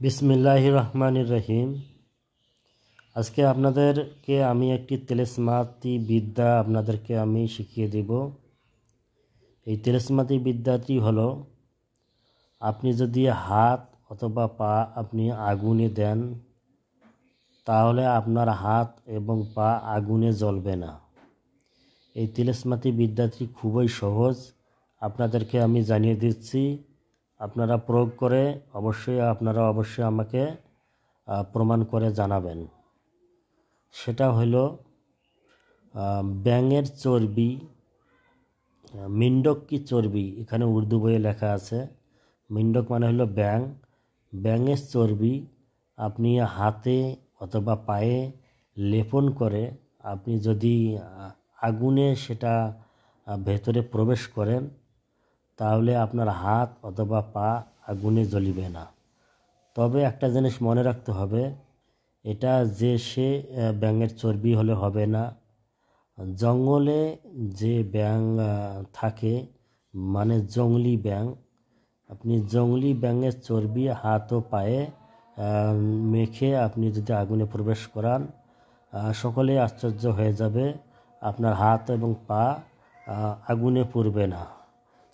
বিসমিল্লাহির রহমানির রহিম। আজকে আপনাদেরকে আমি একটি তেলেসমাতি বিদ্যা আপনাদেরকে আমি শিখিয়ে দেব। এই তেলেসমাতি বিদ্যাটি হলো, আপনি যদি হাত অথবা পা আপনি আগুনে দেন, তাহলে আপনার হাত এবং পা আগুনে জ্বলবে না। এই তেলেসমাতি বিদ্যাটি খুবই সহজ, আপনাদেরকে আমি জানিয়ে দিচ্ছি। আপনারা প্রয়োগ করে অবশ্যই আমাকে প্রমাণ করে জানাবেন। সেটা হলো ব্যাঙের চর্বি, মিন্ডক কি চর্বি, এখানে উর্দু বইয়ে লেখা আছে। মিন্ডক মানে হলো ব্যাঙ। ব্যাঙের চর্বি আপনি হাতে অথবা পায়ে লেপন করে আপনি যদি আগুনে সেটা ভেতরে প্রবেশ করেন, তাহলে আপনার হাত অথবা পা আগুনে জ্বলিবে না। তবে একটা জিনিস মনে রাখতে হবে, এটা যে সে ব্যাঙের চর্বি হলে হবে না। জঙ্গলে যে ব্যাঙ থাকে, মানে জংলি ব্যাঙ, আপনি জংলি ব্যাঙের চর্বি হাত ও পায়ে মেখে আপনি যদি আগুনে প্রবেশ করান, সকলেই আশ্চর্য হয়ে যাবে, আপনার হাত এবং পা আগুনে পুড়বে না।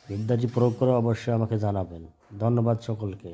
বিদ্যাটি প্রয়োগ করে অবশ্যই আমাকে জানাবেন। ধন্যবাদ সকলকে।